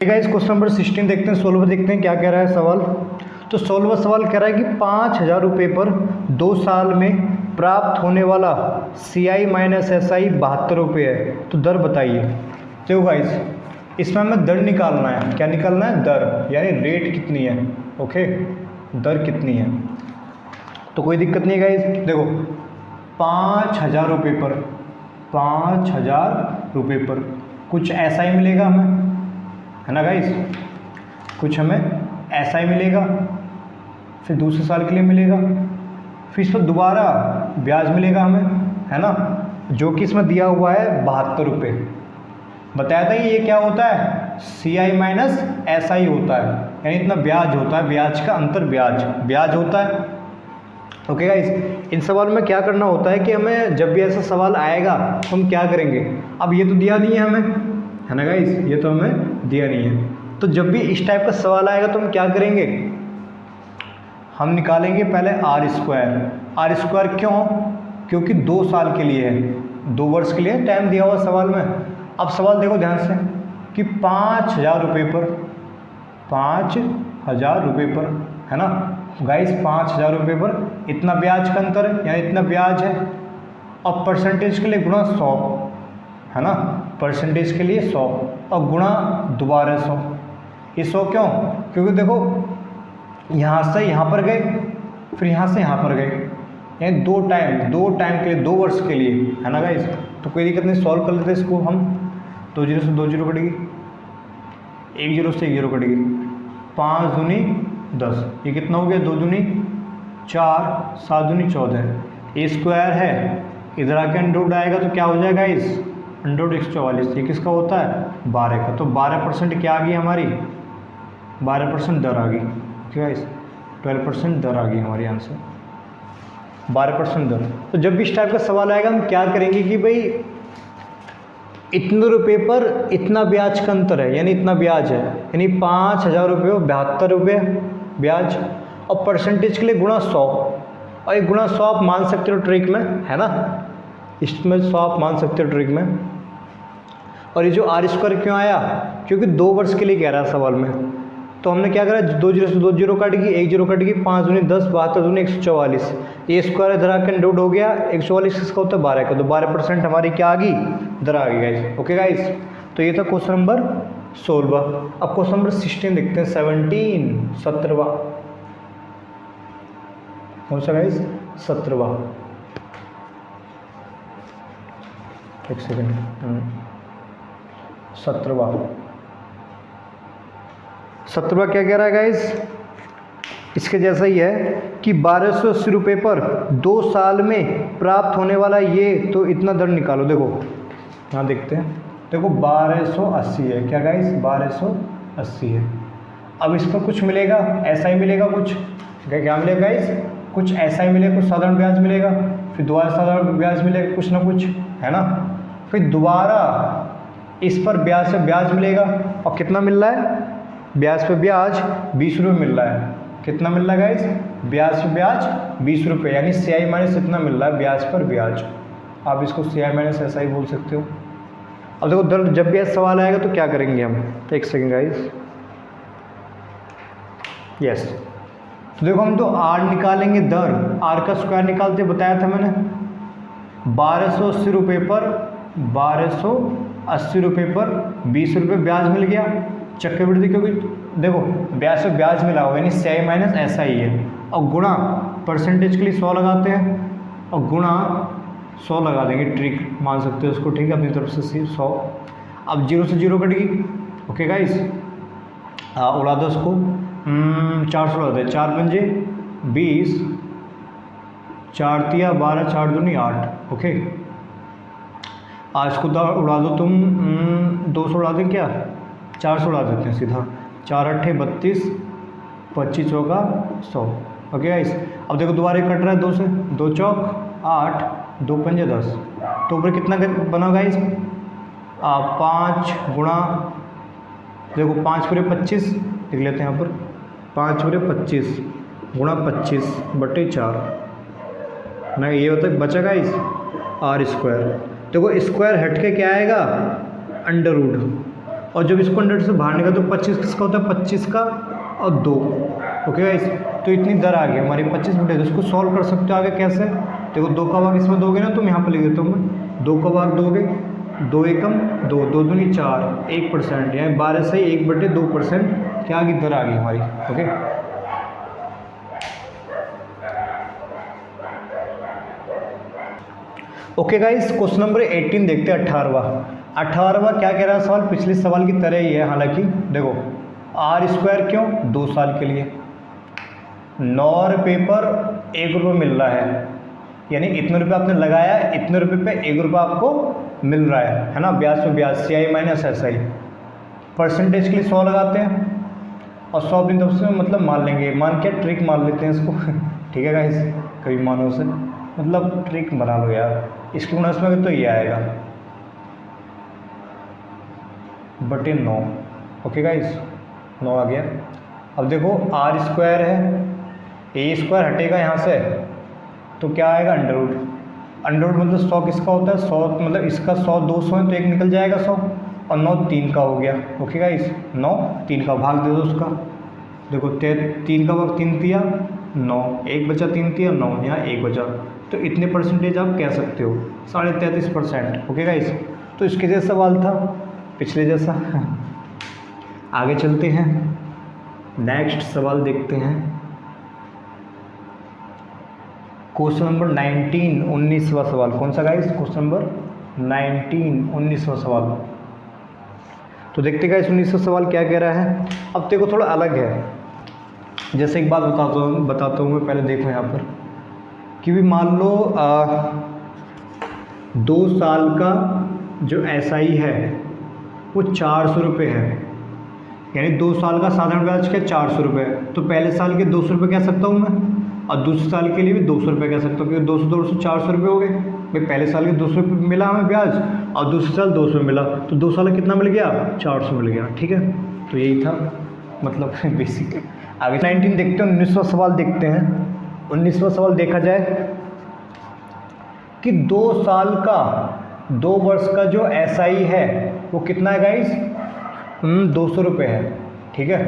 Guys question number 16 देखते हैं, solver देखते हैं क्या कह रहा है सवाल। तो सोल्वर सवाल कह रहा है कि 5,000 रुपये पर 2 साल में प्राप्त होने वाला CI माइनस SI 72 रुपये है, तो दर बताइए। देखो गाइस, इसमें हमें दर निकालना है। क्या निकालना है? दर, यानी रेट कितनी है। ओके, दर कितनी है, तो कोई दिक्कत नहीं है गाइस। देखो 5,000 रुपये पर 5,000 रुपये पर कुछ ऐसा ही मिलेगा हमें, है ना गाइस, कुछ हमें ऐसा ही मिलेगा, फिर दूसरे साल के लिए मिलेगा, फिर इस पर दोबारा ब्याज मिलेगा हमें, है ना, जो कि इसमें दिया हुआ है 72 रुपये। बताया था ये क्या होता है? CI माइनस SI होता है, यानी इतना ब्याज होता है, ब्याज का अंतर ब्याज होता है। ओके गाइस, इन सवाल में क्या करना होता है कि हमें जब भी ऐसा सवाल आएगा तो हम क्या करेंगे। अब ये तो दिया नहीं है हमें, है ना गाइस, ये तो हमें दिया नहीं है, तो जब भी इस टाइप का सवाल आएगा तो हम क्या करेंगे, हम निकालेंगे पहले R स्क्वायर। क्यों? क्योंकि 2 साल के लिए है, 2 वर्ष के लिए टाइम दिया हुआ सवाल में। अब सवाल देखो ध्यान से कि 5,000 रुपये पर 5,000 रुपये पर, है ना गाइस, 5,000 रुपये पर इतना ब्याज का अंतर है, यानी इतना ब्याज है। और परसेंटेज के लिए गुणा 100, है ना, परसेंटेज के लिए 100 और गुणा दोबारा 100। ये 100 क्यों? क्योंकि देखो यहाँ से यहाँ पर गए, फिर यहाँ से यहाँ पर गए, यानी दो टाइम के लिए, 2 वर्ष के लिए, है ना गाइस। तो कोई दिक्कत नहीं, सॉल्व कर लेते इसको हम। 2 जीरो से 2 जीरो कटेगी, 1 जीरो से 1 जीरो कटेगी, 5 दूनी 10, ये कितना हो गया? 2 दूनी 4, 7 दूनी 14। A स्क्वायर है, इधर आके अंडर आएगा तो क्या हो जाएगा इस अंडर 144। ये किसका होता है? 12 का। तो 12% क्या आ गई हमारी? 12% दर आ गई। ठीक है, 12% दर आ गई हमारी आंसर, 12% दर। तो जब भी इस टाइप का सवाल आएगा हम क्या करेंगे कि भाई इतने रुपये पर इतना ब्याज का अंतर है, यानी इतना ब्याज है, यानी 5,000 रुपये 72 रुपये ब्याज, और परसेंटेज के लिए गुणा 100, और ये गुणा 100 आप मान सकते हो ट्रिक में, है ना, इसमें 100 आप मान सकते हो ट्रिक में। और ये जो R स्क्वायर क्यों आया? क्योंकि 2 वर्ष के लिए कह रहा है सवाल में। तो हमने क्या करा, 2 जीरो से 2 जीरो कट गई, 1 जीरो कट गई, 5 दूनी 10, 72 दूनी 144। ये स्क्वायर इधर आकर डोट हो गया, 144 किसका होता है? 12 का। तो 12% हमारी क्या आ गई? दर आ गई गाइस। ओके गाइस, तो ये था क्वेश्चन नंबर 16। अब क्वेश्चन नंबर 16 देखते हैं, 17वां कौन सा गाइस? 17वां। एक सेकेंड, 17वां क्या कह रहा है गाइस? इसके जैसा ही है कि 1280 रुपये पर 2 साल में प्राप्त होने वाला ये, तो इतना दर निकालो। देखो यहाँ देखते हैं, देखो 1280 है क्या गाइस? 1280 है। अब इस पर कुछ मिलेगा, ऐसा ही मिलेगा कुछ, क्या मिलेगा गाइस? कुछ ऐसा ही मिलेगा, कुछ साधारण ब्याज मिलेगा, फिर दोबारा साधारण ब्याज मिलेगा, कुछ ना कुछ, है ना, फिर दोबारा इस पर ब्याज से ब्याज मिलेगा। और कितना मिल रहा है? ब्याज पे ब्याज 20 रुपये मिल रहा है। कितना मिल रहा है गाइस? ब्याज पे ब्याज 20 रुपये, यानी CI माइनस इतना मिल रहा है ब्याज पर ब्याज। आप इसको CI माइनस ऐसा ही बोल सकते हो। अब देखो दर, जब भी ऐसा सवाल आएगा तो क्या करेंगे हम, एक सेकेंड गाइस, यस। तो देखो हम तो R निकालेंगे, दर R का स्क्वायर निकालते, बताया था मैंने। 1280 रुपये पर 1280 रुपये पर 20 रुपये ब्याज मिल गया चक्रवृद्धि, क्योंकि देखो ब्याज से ब्याज मिला हुआ, यानी CI माइनस ऐसा ही है, और गुणा परसेंटेज के लिए 100 लगाते हैं, और गुणा 100 लगा देंगे, ट्रिक मान सकते हो उसको, ठीक है, अपनी तरफ से 100। अब 0 से 0 कट गई। ओके गाइस, उड़ा दो उसको, 400 उड़ा दे, 4 पंजे 20, 4 तिया 12, 4 दूनी 8। ओके, आज को उड़ा दो तुम, 200 उड़ा दें क्या? 400 उड़ा देते हैं सीधा, 4 अट्ठे 32, 25 चौका 100। ओके गाइस, अब देखो दोबारा कट रहा है 2 से, 2 चौक 8, 2 पंजे 10, तो ऊपर कितना बना गाइस? 5 गुणा, देखो 5 पूरे 25 लिख लेते हैं यहाँ पर, 5 पूरे 25 गुणा 25/4 ना, ये होता है बचा गाइस R स्क्वायर। देखो स्क्वायर हट के क्या आएगा? अंडर रूट, और जब इसको 100 से बाहर निकाल तो 25 किसका होता है, 25 का और 2। ओके गाइस, तो इतनी दर आ गई हमारी 25 मिनट। तो इसको सॉल्व कर सकते हो आगे कैसे, देखो 2 का भाग इसमें दोगे ना, तुम यहाँ पर लिख देता हूँ मैं, 2 का भाग दोगे, 2 एकम 2, 2 दूनी 4, 1%, यानी 12 से 1/2% क्या आ गई, दर आ गई हमारी। Okay, okay guys, question number 18 देखते हैं, 18वां क्या कह रहा है सवाल, पिछले सवाल की तरह ही है। हालांकि देखो r² क्यों, 2 साल के लिए, नॉर पेपर 1 रुपये मिल रहा है, यानी इतने रुपये आपने लगाया, इतने रुपये पे 1 रुपये आपको मिल रहा है ना, ब्याज पे ब्याज, CI माइनस SI। परसेंटेज के लिए 100 लगाते हैं और 100 अपनी तरफ से मतलब मान लेंगे, मान क्या ट्रिक मान लेते हैं इसको ठीक है गाइस, कभी मानो से मतलब ट्रिक बना लो यार, इसके गुणस में तो ये आएगा बटे 9। ओके गाइस, 9 आ गया। अब देखो r² है, a² हटेगा यहाँ से तो क्या आएगा, अंडरवुड। अंडरवुड मतलब 100 किसका होता है, 100 मतलब इसका 100 200 है तो एक निकल जाएगा 100, और 9 3 का हो गया। ओके गाइस, 9 3 का भाग दे दो उसका, देखो 3 का भाग 3 दिया 9, 1 बचा 3 दिया 9, यहाँ 1 बचा, तो इतने परसेंटेज आप कह सकते हो, 33.5%। ओके गाइस, तो इसके जैसा सवाल था पिछले जैसा आगे चलते हैं, नेक्स्ट सवाल देखते हैं, क्वेश्चन नंबर 19, 19वां सवाल। कौन सा गाइस, क्वेश्चन नंबर 19, 19वां सवाल। तो देखते गाइस 19वां सवाल क्या कह रहा है। अब देखो थोड़ा अलग है, जैसे एक बात बताता हूँ मैं, पहले देखो यहाँ पर कि भी मान लो 2 साल का जो SI है वो 400 रुपये है, यानी 2 साल का साधारण ब्याज क्या 400 रुपये है, तो पहले साल के 200 रुपये कह सकता हूँ मैं, और दूसरे साल के लिए भी 200 रुपये कह सकता हूँ, क्योंकि 200 200 400 रुपये हो गए भाई, पहले साल के 200 रुपये मिला हमें ब्याज और दूसरे साल 200 मिला, तो 2 साल कितना मिल गया, 400 मिल गया। ठीक है, तो यही था मतलब बेसिक। आगे 19 देखते हैं, 19वां सवाल देखते हैं। 19वां सवाल देखा जाए कि 2 साल का 2 वर्ष का जो SI है वो कितना है गाइस, 200 रुपये है। ठीक है,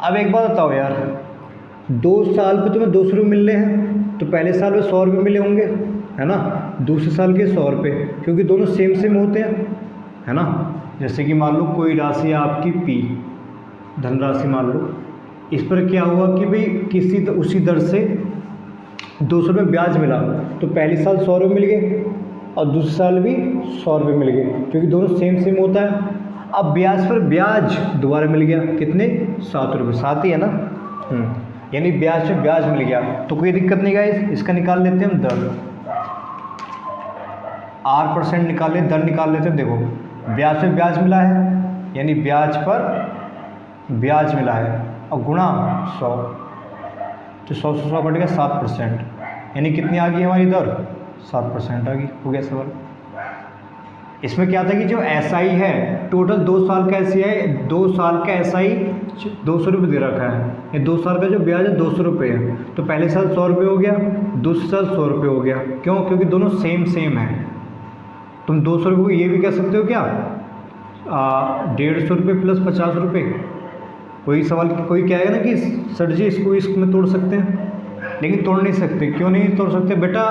अब एक बात बताओ यार, 2 साल पे तुम्हें 200 रुपये मिल रहे हैं, तो पहले साल में 100 रुपये मिले होंगे, है ना, दूसरे साल के 100 रुपये, क्योंकि दोनों सेम होते हैं, है ना। जैसे कि मान लो कोई राशि आपकी P धनराशि मान लो, इस पर क्या हुआ कि भाई किसी उसी दर से 200 रुपये ब्याज मिला, तो पहले साल 100 रुपये मिल गए और दूसरे साल भी 100 रुपये मिल गए, क्योंकि दोनों सेम होता है। अब ब्याज पर ब्याज दोबारा मिल गया, कितने, 7 रुपये, 7 ही है ना, यानी ब्याज पे ब्याज मिल गया, तो कोई दिक्कत नहीं गाइस। इसका निकाल लेते हैं हम दर, R% निकाल ले, दर निकाल लेते हैं। देखो ब्याज पे ब्याज मिला है, यानी ब्याज पर ब्याज मिला है, और गुणा 100, तो 100 से 100 कट गया 7%, यानी कितनी आ गई हमारी दर, 7% आ गई। हो गया सवाल। इसमें क्या था कि जो SI है टोटल 2 साल का SI है, 2 साल का SI 200 रुपये दे रखा है, ये 2 साल का जो ब्याज है 200 रुपये है, तो पहले साल 100 रुपये हो गया, दूसरे साल 100 रुपये हो गया। क्यों, क्योंकि दोनों सेम है। तुम 200 रुपये को ये भी कह सकते हो क्या, 150 रुपये प्लस 50 रुपये। कोई सवाल कोई कहेगा ना कि सर जी इसको इसमें तोड़ सकते हैं, लेकिन तोड़ नहीं सकते। क्यों नहीं तोड़ सकते बेटा,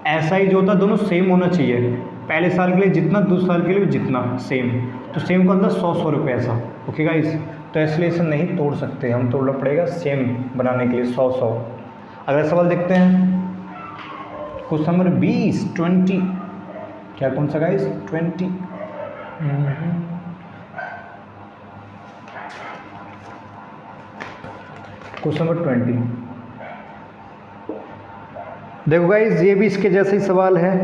SI जो होता है दोनों सेम होना चाहिए, पहले साल के लिए जितना, दूसरे साल के लिए भी जितना, सेम। तो सेम का अंदर 100 रुपये ऐसा। ओके गाइस, तो इसलिए इसे नहीं तोड़ सकते, हम तोड़ना पड़ेगा सेम बनाने के लिए 100। अगला सवाल देखते हैं, क्वेश्चन नंबर 20, 20 क्या, कौन सा गाइस, 20। क्वेश्चन नंबर 20 देखो गाइस, ये भी इसके जैसा ही सवाल है।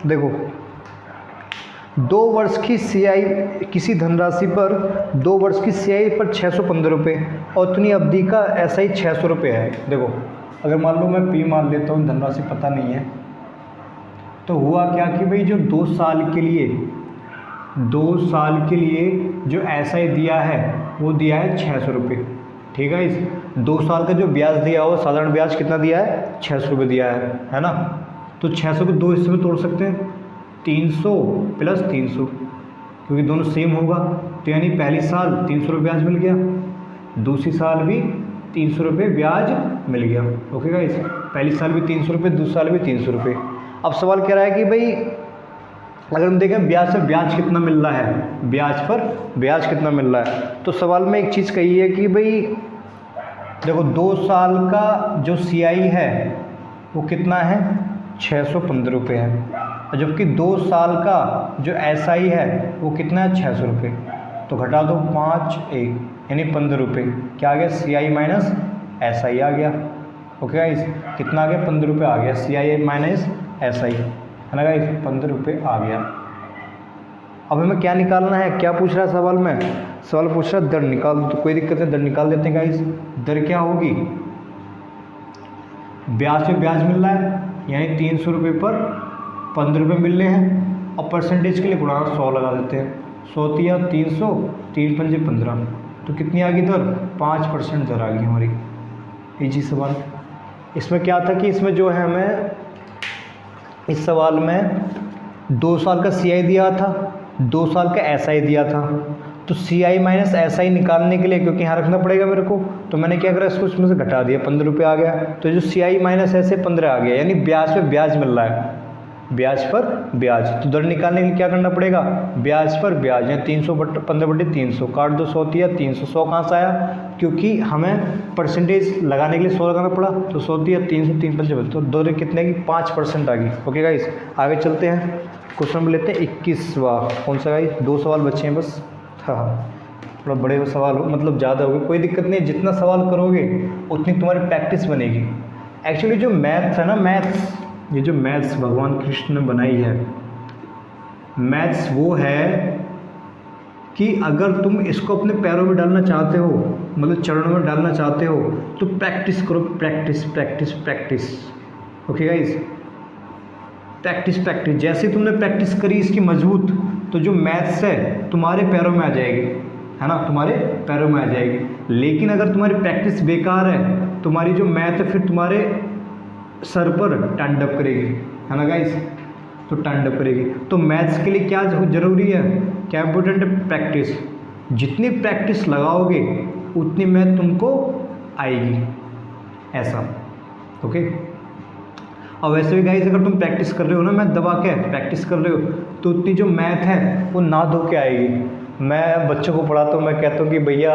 देखो 2 वर्ष की CI, किसी धनराशि पर 2 वर्ष की CI पर 615 रुपये और उतनी अवधि का SI 600 रुपये है। देखो अगर मान लो मैं P मान लेता हूँ, धनराशि पता नहीं है, तो हुआ क्या कि भाई जो 2 साल के लिए जो SI दिया है वो दिया है 600 रुपये। ठीक है, इस 2 साल का जो ब्याज दिया हो, साधारण ब्याज कितना दिया है, 600 रुपये दिया है ना। तो 600 को 2 हिस्से में तोड़ सकते हैं, 300 प्लस 300, क्योंकि दोनों सेम होगा, तो यानी पहली साल 300 रुपये ब्याज मिल गया, दूसरी साल भी 300 रुपये ब्याज मिल गया। ओके गाइस, पहली साल भी 300 रुपये, दूसरी साल भी 300 रुपये। अब सवाल कह रहा है कि भाई अगर हम देखें ब्याज पर ब्याज कितना मिल रहा है, ब्याज पर ब्याज कितना मिल रहा है, तो सवाल में एक चीज़ कही है कि भाई देखो 2 साल का जो CI है वो कितना है, 615 रुपये है, और जबकि 2 साल का जो SI है वो कितना है, 600 रुपये। तो घटा दो 5 1 यानी 15 रुपये, क्या आ गया, CI माइनस SI आ गया। ओके गाइस, कितना आ गया, 15 रुपये आ गया, CI माइनस SI, है ना गाइस, 15 रुपये आ गया। अब हमें क्या निकालना है, क्या पूछ रहा है सवाल में, सवाल पूछ रहा है दर निकाल दो, तो कोई दिक्कत है, दर निकाल देते हैं गाइस। दर क्या होगी, ब्याज पे ब्याज मिल रहा है यानी 300 रुपये पर 15 रुपये मिल रहे हैं, और परसेंटेज के लिए गुणा 100 लगा देते हैं, 100 तिया 300, 3 पंजे 15, तो कितनी आ गई दर, 5% दर आ गई हमारी। इजी सवाल। इसमें क्या था कि इसमें जो है हमें इस सवाल में 2 साल का CI दिया था, 2 साल का SI दिया था, तो CI माइनस SI निकालने के लिए, क्योंकि यहाँ रखना पड़ेगा मेरे को, तो मैंने क्या करा, इसको इसमें से घटा दिया, 15 रुपये आ गया, तो जो CI माइनस SI 15 आ गया, यानी ब्याज पे ब्याज मिल रहा है, ब्याज पर ब्याज। तो दर निकालने के लिए क्या करना पड़ेगा, ब्याज पर ब्याज, यानी 315/300 काट दो, 100 तिया 300, 100 कहाँ से आया, क्योंकि हमें परसेंटेज लगाने के लिए 100 लगाना पड़ा, तो 100 तिया 300, 3 पंजे 15, तो दर कितने की, 5% आ गई। ओके गाइस, आगे चलते हैं, क्वेश्चन नंबर लेते हैं 21वां। कौन सा गाइस, 2 सवाल बचे हैं बस। हाँ, थोड़ा बड़े सवाल हो, मतलब ज़्यादा हो गए, कोई दिक्कत नहीं, जितना सवाल करोगे उतनी तुम्हारी प्रैक्टिस बनेगी। एक्चुअली जो मैथ्स है ना, मैथ्स, ये जो मैथ्स भगवान कृष्ण ने बनाई है, मैथ्स वो है कि अगर तुम इसको अपने पैरों में डालना चाहते हो, मतलब चरणों में डालना चाहते हो, तो प्रैक्टिस करो, practice practice practice. Okay guys, practice practice, जैसे तुमने प्रैक्टिस करी इसकी मजबूत, तो जो मैथ्स है तुम्हारे पैरों में आ जाएगी, है ना, तुम्हारे पैरों में आ जाएगी। लेकिन अगर तुम्हारी प्रैक्टिस बेकार है, तुम्हारी जो मैथ है फिर तुम्हारे सर पर टांडव करेगी, है ना गाइस, तो टांडव करेगी। तो मैथ्स के लिए क्या ज़रूरी है, क्या इम्पोर्टेंट है, प्रैक्टिस। जितनी प्रैक्टिस लगाओगे उतनी मैथ तुमको आएगी, ऐसा। ओके, और वैसे भी गाइस अगर तुम प्रैक्टिस कर रहे हो ना, मैथ दबा के प्रैक्टिस कर रहे हो, तो उतनी जो मैथ है वो ना धो के आएगी। मैं बच्चों को पढ़ाता हूँ, मैं कहता हूँ कि भैया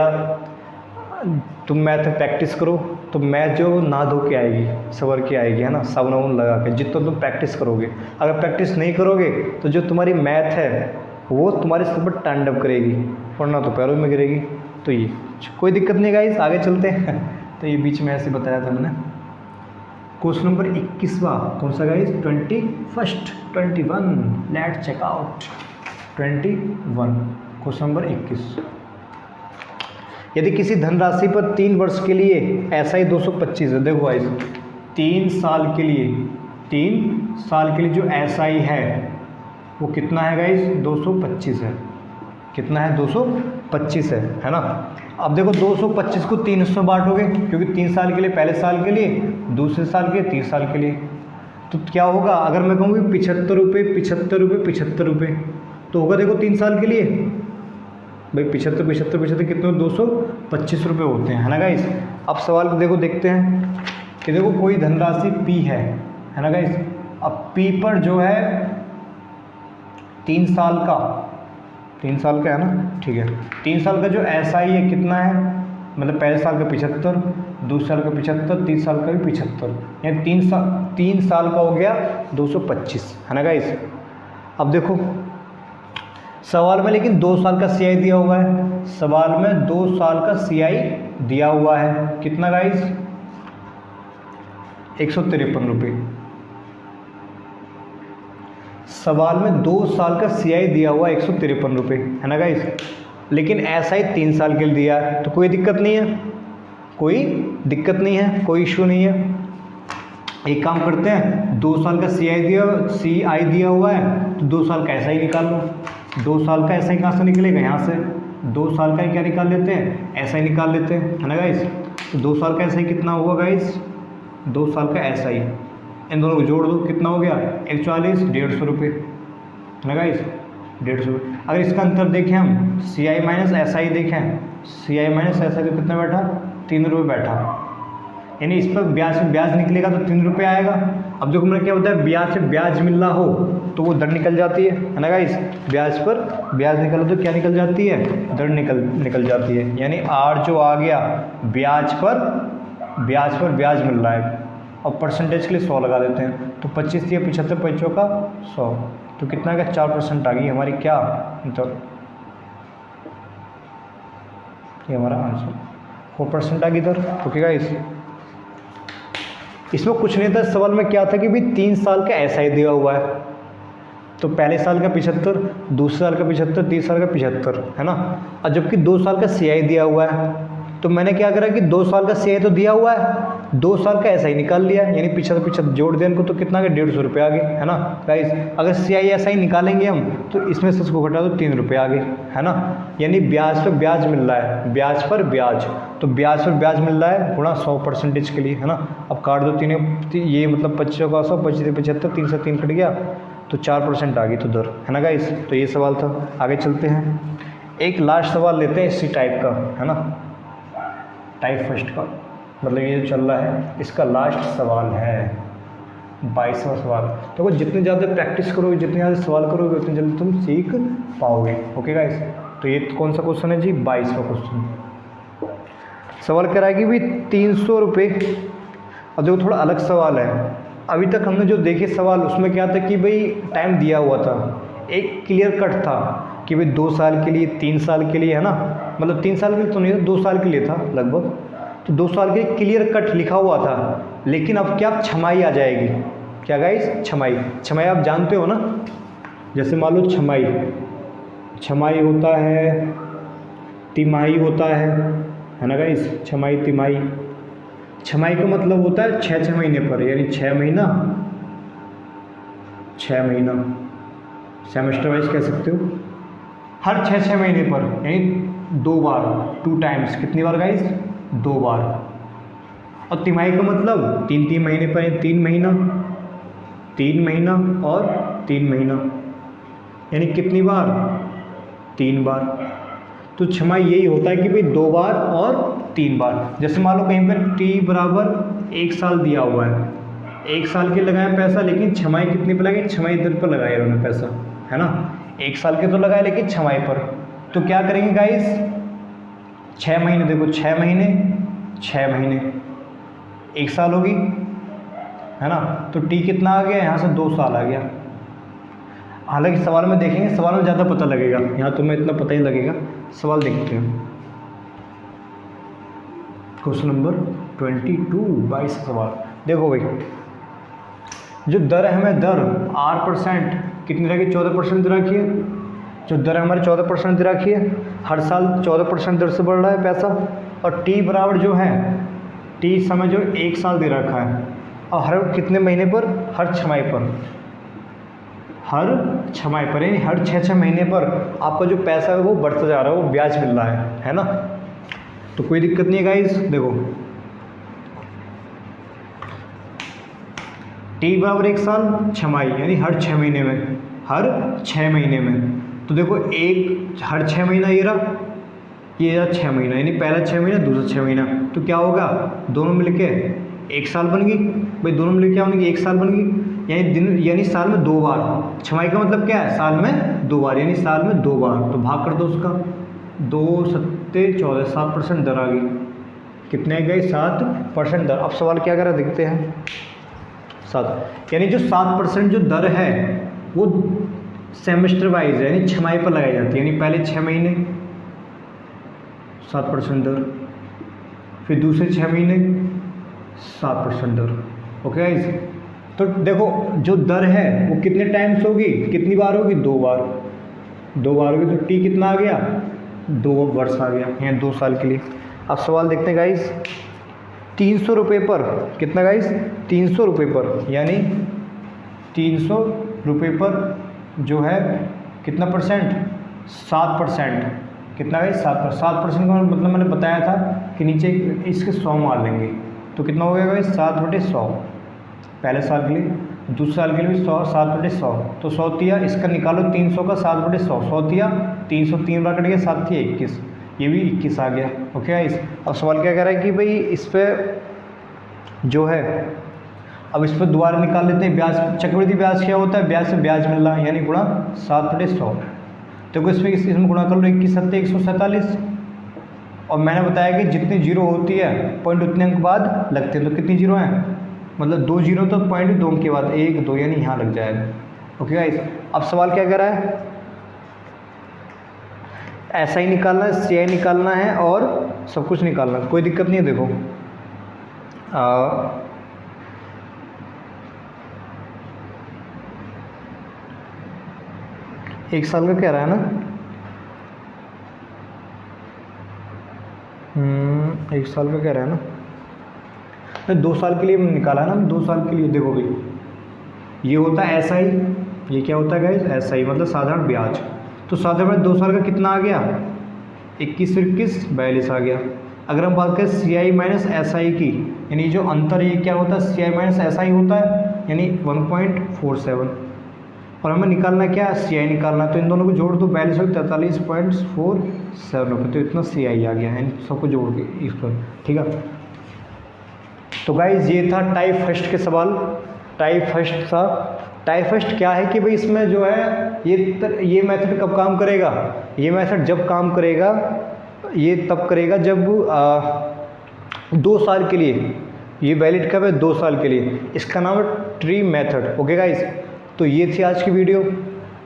तुम मैथ प्रैक्टिस करो, तो मैथ जो ना धो के आएगी, सवर के आएगी, है ना, साबुन वाबुन लगा के, जितना तुम प्रैक्टिस करोगे। अगर प्रैक्टिस नहीं करोगे तो जो तुम्हारी मैथ है वो तुम्हारे सर पर तांडव करेगी, वरना तो पैरों में गिरेगी। तो ये कोई दिक्कत नहीं गाइस, आगे चलते हैं। तो ये बीच में ऐसे बताया था मैंने। क्वेश्चन नंबर 21वां, कौन सा guys, 21, let's check out 21, question number 21। यदि किसी धनराशि पर 3 वर्ष के लिए SI 225 है, देखो गाइस 3 साल के लिए जो SI है वो कितना है गाइस, 225 है, कितना है, 225 है ना। अब देखो 225 को 3 हिस्सों बांटोगे, क्योंकि 3 साल के लिए, पहले साल के लिए, दूसरे साल के लिए, 3 साल के लिए, तो क्या होगा, अगर मैं कहूँगी 75 रुपये 75 रुपये 75 रुपये, तो होगा देखो 3 साल के लिए भाई 75 कितने, 225 रुपये होते हैं, है ना गाइस। अब सवाल को देखो, देखते हैं कि देखो कोई धनराशि P है ना गाइस। अब P पर जो है 3 साल का है ना, ठीक है, 3 साल का जो SI है कितना है, मतलब पहले साल का 75, दूसरे साल का 75, तीसरे साल का भी 75, यानी 3 साल का हो गया 225, है ना गाइस। अब देखो सवाल में लेकिन 2 साल का CI दिया हुआ है, सवाल में 2 साल का CI दिया हुआ है, कितना गाइस, 153 रुपये। सवाल में 2 साल का CI दिया हुआ 153 रुपये, है ना गाइस, लेकिन SI 3 साल के लिए दिया है, तो कोई दिक्कत नहीं है, कोई इशू नहीं है। एक काम करते हैं, 2 साल का CI दिया हुआ है, तो 2 साल का SI निकाल लो। 2 साल का SI कहाँ से निकलेगा, यहाँ से 2 साल का क्या निकाल लेते हैं, SI निकाल लेते हैं, है ना गाइस। तो 2 साल का SI कितना हुआ गाइस, 2 साल का SI, इन दोनों को जोड़ दो, कितना हो गया, 140, 150 रुपये, है ना गाइस। 150। अगर इसका अंतर देखें हम, सी आई माइनस एस आई देखें, सी आई माइनस एस आई तो कितना बैठा, 3 रुपये बैठा, यानी इस पर ब्याज निकलेगा तो 3 रुपये आएगा। अब देखो मैंने क्या होता है, ब्याज से ब्याज मिल रहा हो तो वो दर निकल जाती है ना गाइस, ब्याज पर ब्याज निकला तो क्या निकल जाती है, दर निकल जाती है। यानी आर जो आ गया, ब्याज पर ब्याज मिल रहा है, और परसेंटेज के लिए 100 लगा देते हैं, तो 25 या 75 पैंचों का 100, तो कितना का 4% आ गई हमारी क्या, मतलब ये हमारा आंसर 4% आ गई दर। ओके गाइस, इसमें कुछ नहीं था, सवाल में क्या था कि भाई 3 साल का ऐसा ही दिया हुआ है, तो पहले साल का 75, दूसरे साल का 75, तीसरे साल का 75, है ना, और जबकि 2 साल का सीआई दिया हुआ है, तो मैंने क्या करा कि 2 साल का सीआई तो दिया हुआ है, 2 साल का ऐसा ही निकाल लिया, यानी 75 जोड़ दिया इनको, तो कितना का 150 रुपये आ गए, है ना गाइस। अगर सीआई ऐसा ही निकालेंगे हम तो इसमें से इसको घटा दो, 3 रुपये आ गए, है ना, यानी ब्याज पर ब्याज मिल रहा है, ब्याज पर ब्याज, तो ब्याज पर ब्याज मिल रहा है गुणा 100% के लिए, है ना। अब काट दो तीन, ये मतलब 25 का 100, 25 75, 3 से 3 कट गया, तो 4% आ गई तो दर, है ना गाइस। तो ये सवाल था, आगे चलते हैं, एक लास्ट सवाल लेते हैं इसी टाइप का, है ना, टाइप फर्स्ट का, मतलब ये जो चल रहा है इसका लास्ट सवाल है, 22वां सवाल। तो जितने ज़्यादा प्रैक्टिस करोगे, जितने ज़्यादा सवाल करोगे, उतनी जल्दी तुम सीख पाओगे। ओके गाइस, तो ये कौन सा क्वेश्चन है जी, 22वां क्वेश्चन। सवाल कह रहा है कि भाई 300 रुपये, अब देखो थोड़ा अलग सवाल है, अभी तक हमने जो देखे सवाल उसमें क्या था कि भाई टाइम दिया हुआ था, एक क्लियर कट था कि भाई 2 साल के लिए, 3 साल के लिए, है ना, मतलब 3 साल के लिए तो नहीं था, 2 साल के लिए था लगभग, तो 2 साल के क्लियर कट लिखा हुआ था। लेकिन अब क्या, छमाई आ जाएगी, क्या गाइस, छमाई आप जानते हो ना, जैसे मान लो छमाई होता है, तिमाही होता है ना गाइस, छमाई तिमाही। छमाई का मतलब होता है 6 महीने पर, यानी 6 महीना, सेमेस्टर वाइज कह सकते हो, हर 6 महीने पर, यानी 2 बार, 2 टाइम्स, कितनी बार गाइस, 2 बार। और तिमाही का मतलब 3 महीने पर, 3 महीना और 3 महीना, यानी कितनी बार, 3 बार। तो छमाही यही होता है कि भाई 2 बार और 3 बार। जैसे मान लो कहीं पर t बराबर 1 साल दिया हुआ है, 1 साल के लगाया पैसा, लेकिन छमाही कितनी पर लगाई, छमाही दर पर लगाया उन्होंने पैसा, है ना, 1 साल के तो लगाए लेकिन छमाही पर। तो क्या करेंगे गाइस, 6 महीने, देखो 6 महीने 1 साल होगी, है ना, तो t कितना आ गया, यहाँ से 2 साल आ गया। हालांकि सवाल में देखेंगे, सवाल में ज़्यादा पता लगेगा, यहाँ तुम्हें इतना पता ही लगेगा। सवाल देखते हैं, क्वेश्चन नंबर 22, 22 सवाल। देखो भाई, जो दर है हमें, दर R% कितनी रखी, 14% दर रखी है, जो दर हमारी 14% दर रखी है, हर साल 14% दर से बढ़ रहा है पैसा, और t बराबर जो है, t समय जो 1 साल दे रखा है, और हर कितने महीने पर, हर छमाही पर, यानी हर 6 महीने पर आपका जो पैसा है वो बढ़ता जा रहा है, वो ब्याज मिल रहा है ना, तो कोई दिक्कत नहीं है गाइस। देखो t बराबर 1 साल, छमाही, यानी हर 6 महीने में, तो देखो हर 6 महीना ये रहा 6 महीना, यानी पहला 6 महीना, दूसरा 6 महीना, तो क्या होगा, दोनों मिलके 1 साल बन गई भाई, दोनों मिलके क्या बनेगी, 1 साल बन गई, यानी साल में 2 बार। छमाही का मतलब क्या है, साल में 2 बार, यानी साल में 2 बार, तो भाग कर दो उसका, 2 7 14, 7% दर आ गई, कितने गए, 7% दर। अब सवाल क्या करा, देखते हैं, 7, यानी जो 7% जो दर है वो सेमेस्टर वाइज है, यानी छमाही पर लगाई जाती है, यानी पहले 6 महीने 7% दर, फिर दूसरे 6 महीने 7% दर। ओके गाइस, तो देखो जो दर है वो कितने टाइम्स होगी, कितनी बार होगी, 2 बार होगी, तो t कितना आ गया, 2 वर्ष आ गया, यहाँ 2 साल के लिए। अब सवाल देखते हैं गाइस, 300 रुपये पर, कितना गाइस, 300 रुपये पर, यानी 300 रुपये पर जो है कितना परसेंट, 7%, कितना गाइस, 7% का मतलब मैंने बताया था कि नीचे इसके 100 मार लेंगे, तो कितना हो गया गाइस, 7/100 पहले साल के लिए, दूसरे साल के लिए भी 100, 7/100, तो 100 तिया इसका निकालो 300 का 7/100, 100 तिया 300, 3 बार कट गया, 7 तिया 21, ये भी 21 आ गया। ओके गाइस, अब सवाल क्या कह रहा है कि भाई इस पर जो है, अब इस पर दोबारा निकाल लेते हैं ब्याज। चक्रवृद्धि ब्याज क्या होता है, ब्याज से ब्याज मिल रहा है, यानी गुणा 7/100। देखो इसमें गुणा कर लो, 21 7 147, और मैंने बताया कि जितनी जीरो होती है पॉइंट उतने अंक बाद लगते हैं, तो कितनी जीरो हैं, मतलब 2 जीरो, तो पॉइंट 2 के बाद 1 2 यानी यहाँ लग जाएगा। ओके गाइस, अब सवाल क्या कर रहा है, ऐसा ही निकालना है, सी आई निकालना है और सब कुछ निकालना है, कोई दिक्कत नहीं है। देखो एक साल का कह रहा है ना, एक साल का कह रहा है ना, 2 साल के लिए निकाला है ना, 2 साल के लिए। देखो भाई, ये होता है एस आई, ये क्या होता है गाइस, एस आई मतलब साधारण ब्याज। तो साधारण ब्याज 2 साल का कितना आ गया, 21 21 42 आ गया। अगर हम बात करें सी आई माइनस एस आई की, यानी जो अंतर है ये क्या होता है, सी आई माइनस एस आई होता है, यानी 1.47, और हमें निकालना क्या है, सी आई निकालना है। तो इन दोनों को जोड़ दो, 42 और 43.47 रुपये, तो इतना सी आई आ गया है, इन सबको जोड़ के इस पर। ठीक है, तो गाइज ये था टाइप फर्स्ट के सवाल। टाइप फर्स्ट था, टाइप फर्स्ट क्या है कि भाई इसमें जो है ये मेथड कब काम करेगा, ये मेथड जब काम करेगा, ये तब करेगा जब 2 साल के लिए, ये वैलिड कब है, 2 साल के लिए। इसका नाम है ट्री मेथड। ओके गाइज, तो ये थी आज की वीडियो।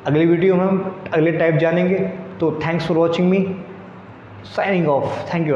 अगली वीडियो में हम अगले टाइप जानेंगे। तो thanks for watching me, signing off, thank you.